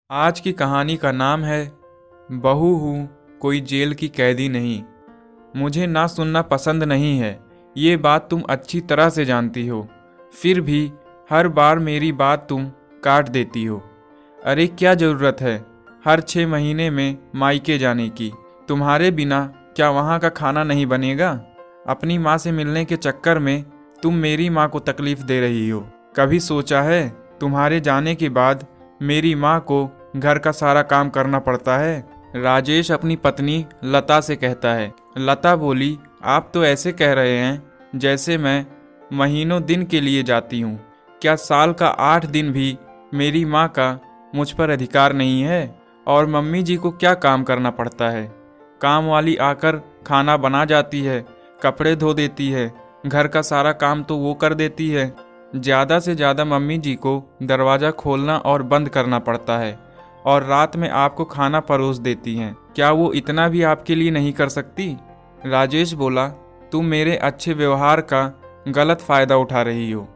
आज की कहानी का नाम है बहू हूँ कोई जेल की कैदी नहीं। मुझे ना सुनना पसंद नहीं है, ये बात तुम अच्छी तरह से जानती हो। फिर भी हर बार मेरी बात तुम काट देती हो। अरे क्या ज़रूरत है हर 6 महीने में मायके जाने की? तुम्हारे बिना क्या वहाँ का खाना नहीं बनेगा? अपनी माँ से मिलने के चक्कर में तुम मेरी माँ को तकलीफ़ दे रही हो। कभी सोचा है तुम्हारे जाने के बाद मेरी माँ को घर का सारा काम करना पड़ता है? राजेश अपनी पत्नी लता से कहता है। लता बोली, आप तो ऐसे कह रहे हैं जैसे मैं महीनों दिन के लिए जाती हूँ। क्या साल का 8 दिन भी मेरी माँ का मुझ पर अधिकार नहीं है? और मम्मी जी को क्या काम करना पड़ता है? काम वाली आकर खाना बना जाती है, कपड़े धो देती है, घर का सारा काम तो वो कर देती है। ज़्यादा से ज़्यादा मम्मी जी को दरवाज़ा खोलना और बंद करना पड़ता है और रात में आपको खाना परोस देती हैं। क्या वो इतना भी आपके लिए नहीं कर सकती? राजेश बोला, तुम मेरे अच्छे व्यवहार का गलत फ़ायदा उठा रही हो।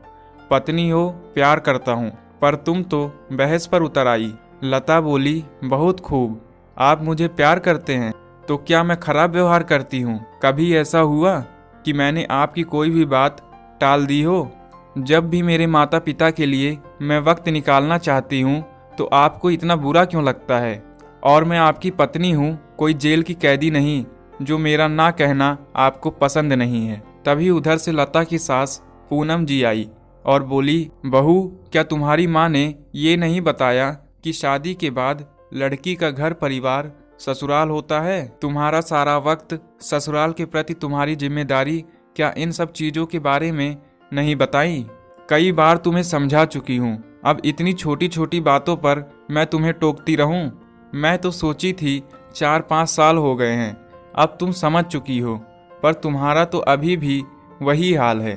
पत्नी हो, प्यार करता हूँ, पर तुम तो बहस पर उतर आई। लता बोली, बहुत खूब, आप मुझे प्यार करते हैं तो क्या मैं खराब व्यवहार करती हूँ? कभी ऐसा हुआ कि मैंने आपकी कोई भी बात टाल दी हो? जब भी मेरे माता पिता के लिए मैं वक्त निकालना चाहती हूँ तो आपको इतना बुरा क्यों लगता है? और मैं आपकी पत्नी हूँ, कोई जेल की कैदी नहीं जो मेरा ना कहना आपको पसंद नहीं है। तभी उधर से लता की सास पूनम जी आई और बोली, बहू, क्या तुम्हारी माँ ने ये नहीं बताया कि शादी के बाद लड़की का घर परिवार ससुराल होता है? तुम्हारा सारा वक्त ससुराल के प्रति तुम्हारी जिम्मेदारी क्या इन सब चीज़ों के बारे में नहीं बताई? कई बार तुम्हें समझा चुकी हूँ, अब इतनी छोटी छोटी बातों पर मैं तुम्हें टोकती रहूं? मैं तो सोची थी 4-5 साल हो गए हैं, अब तुम समझ चुकी हो, पर तुम्हारा तो अभी भी वही हाल है।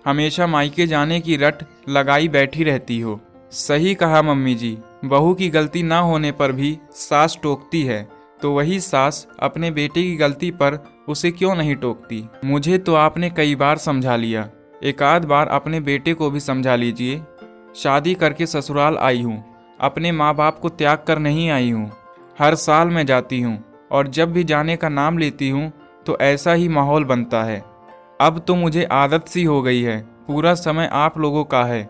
हमेशा मायके जाने की रट लगाई बैठी रहती हो। सही कहा मम्मी जी, बहू की गलती ना होने पर भी सास टोकती है, तो वही सास अपने बेटे की गलती पर उसे क्यों नहीं टोकती? मुझे तो आपने कई बार समझा लिया, एक आध बार अपने बेटे को भी समझा लीजिए। शादी करके ससुराल आई हूँ, अपने माँ बाप को त्याग कर नहीं आई हूँ। हर साल मैं जाती हूँ और जब भी जाने का नाम लेती हूँ तो ऐसा ही माहौल बनता है। अब तो मुझे आदत सी हो गई है, पूरा समय आप लोगों का है,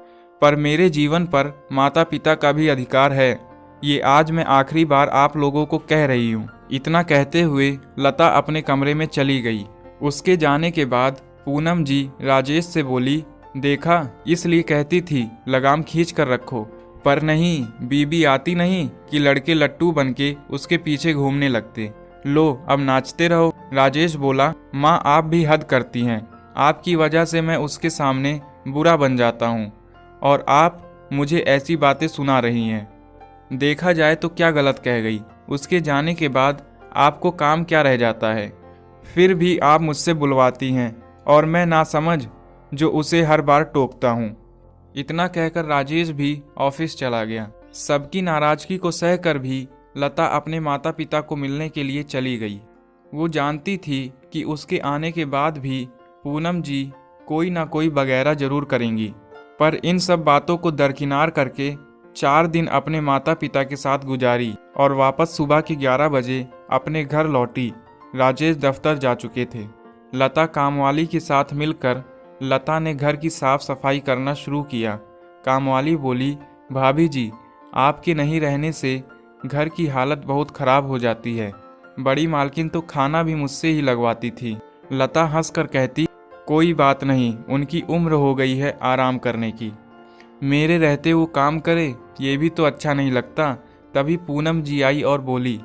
पर मेरे जीवन पर माता पिता का भी अधिकार है। ये आज मैं आखिरी बार आप लोगों को कह रही हूँ। इतना कहते हुए लता अपने कमरे में चली गई। उसके जाने के बाद पूनम जी राजेश से बोली, देखा, इसलिए कहती थी लगाम खींच कर रखो, पर नहीं, बीबी आती नहीं कि लड़के लट्टू बनके उसके पीछे घूमने लगते। लो अब नाचते रहो। राजेश बोला, माँ आप भी हद करती हैं, आपकी वजह से मैं उसके सामने बुरा बन जाता हूँ और आप मुझे ऐसी बातें सुना रही हैं। देखा जाए तो क्या गलत कह गई? उसके जाने के बाद आपको काम क्या रह जाता है? फिर भी आप मुझसे बुलवाती हैं और मैं नासमझ जो उसे हर बार टोकता हूँ। इतना कहकर राजेश भी ऑफिस चला गया। सबकी नाराजगी को सहकर भी लता अपने माता पिता को मिलने के लिए चली गई। वो जानती थी कि उसके आने के बाद भी पूनम जी कोई ना कोई वगैरह जरूर करेंगी, पर इन सब बातों को दरकिनार करके 4 दिन अपने माता पिता के साथ गुजारी और वापस सुबह के 11 बजे अपने घर लौटी। राजेश दफ्तर जा चुके थे। लता कामवाली के साथ मिलकर लता ने घर की साफ सफाई करना शुरू किया। कामवाली बोली, भाभी जी, आपके नहीं रहने से घर की हालत बहुत खराब हो जाती है। बड़ी मालकिन तो खाना भी मुझसे ही लगवाती थी। लता हंसकर कहती, कोई बात नहीं, उनकी उम्र हो गई है आराम करने की, मेरे रहते वो काम करे, ये भी तो अच्छा नहीं लगता। तभी पूनम जी आई और बोली,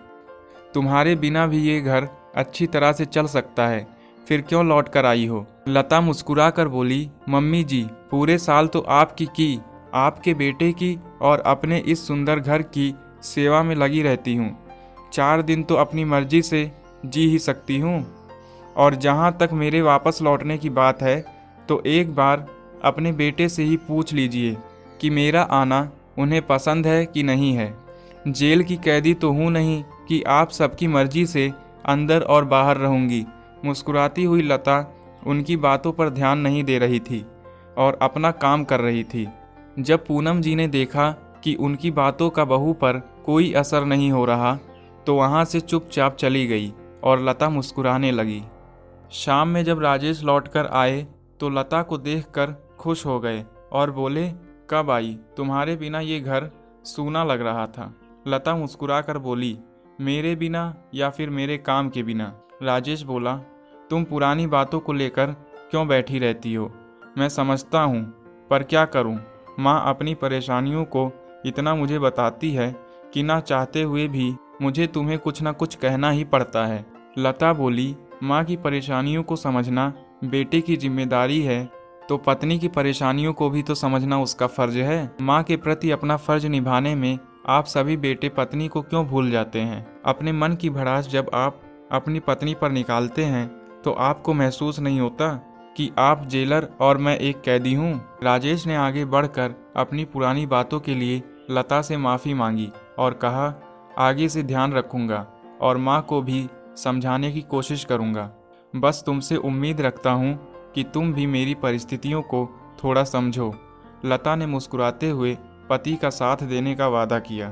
तुम्हारे बिना भी ये घर अच्छी तरह से चल सकता है, फिर क्यों लौट कर आई हो? लता मुस्कुरा कर बोली, मम्मी जी, पूरे साल तो आपकी की, आपके बेटे की और अपने इस सुंदर घर की सेवा में लगी रहती हूँ। 4 दिन तो अपनी मर्जी से जी ही सकती हूँ। और जहाँ तक मेरे वापस लौटने की बात है, तो एक बार अपने बेटे से ही पूछ लीजिए कि मेरा आना उन्हें पसंद है कि नहीं है। जेल की कैदी तो हूँ नहीं कि आप सबकी मर्जी से अंदर और बाहर रहूँगी। मुस्कुराती हुई लता उनकी बातों पर ध्यान नहीं दे रही थी और अपना काम कर रही थी। जब पूनम जी ने देखा कि उनकी बातों का बहू पर कोई असर नहीं हो रहा तो वहाँ से चुपचाप चली गई और लता मुस्कुराने लगी। शाम में जब राजेश लौटकर आए तो लता को देखकर खुश हो गए और बोले, कब आई? तुम्हारे बिना ये घर सूना लग रहा था। लता मुस्कुराकर बोली, मेरे बिना या फिर मेरे काम के बिना? राजेश बोला, तुम पुरानी बातों को लेकर क्यों बैठी रहती हो? मैं समझता हूँ, पर क्या करूँ? माँ अपनी परेशानियों को इतना मुझे बताती है कि ना चाहते हुए भी मुझे तुम्हें कुछ ना कुछ कहना ही पड़ता है। लता बोली, माँ की परेशानियों को समझना बेटे की जिम्मेदारी है तो पत्नी की परेशानियों को भी तो समझना उसका फर्ज है। माँ के प्रति अपना फर्ज निभाने में आप सभी बेटे पत्नी को क्यों भूल जाते हैं? अपने मन की भड़ास जब आप अपनी पत्नी पर निकालते हैं तो आपको महसूस नहीं होता कि आप जेलर और मैं एक कैदी हूँ? राजेश ने आगे बढ़कर अपनी पुरानी बातों के लिए लता से माफ़ी मांगी और कहा, आगे से ध्यान रखूंगा और माँ को भी समझाने की कोशिश करूंगा। बस तुमसे उम्मीद रखता हूँ कि तुम भी मेरी परिस्थितियों को थोड़ा समझो। लता ने मुस्कुराते हुए पति का साथ देने का वादा किया।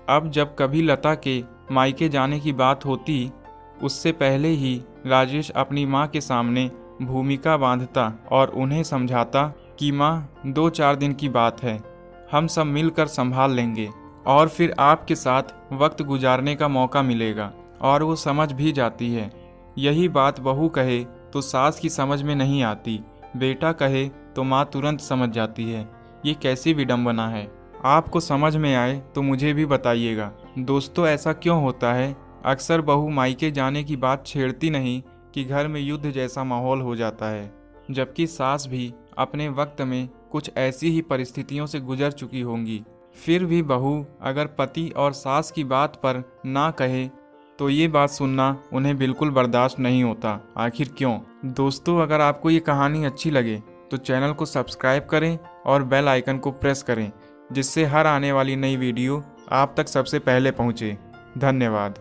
अब जब कभी लता के मायके जाने की बात होती, उससे पहले ही राजेश अपनी माँ के सामने भूमिका बांधता और उन्हें समझाता कि माँ 2-4 दिन की बात है, हम सब मिलकर संभाल लेंगे और फिर आपके साथ वक्त गुजारने का मौका मिलेगा। और वो समझ भी जाती है। यही बात बहू कहे तो सास की समझ में नहीं आती, बेटा कहे तो माँ तुरंत समझ जाती है। ये कैसी विडंबना है? आपको समझ में आए तो मुझे भी बताइएगा। दोस्तों, ऐसा क्यों होता है? अक्सर बहू मायके जाने की बात छेड़ती नहीं कि घर में युद्ध जैसा माहौल हो जाता है, जबकि सास भी अपने वक्त में कुछ ऐसी ही परिस्थितियों से गुजर चुकी होंगी। फिर भी बहू अगर पति और सास की बात पर ना कहे तो ये बात सुनना उन्हें बिल्कुल बर्दाश्त नहीं होता। आखिर क्यों? दोस्तों, अगर आपको ये कहानी अच्छी लगे तो चैनल को सब्सक्राइब करें और बेल आइकन को प्रेस करें, जिससे हर आने वाली नई वीडियो आप तक सबसे पहले पहुँचे। धन्यवाद।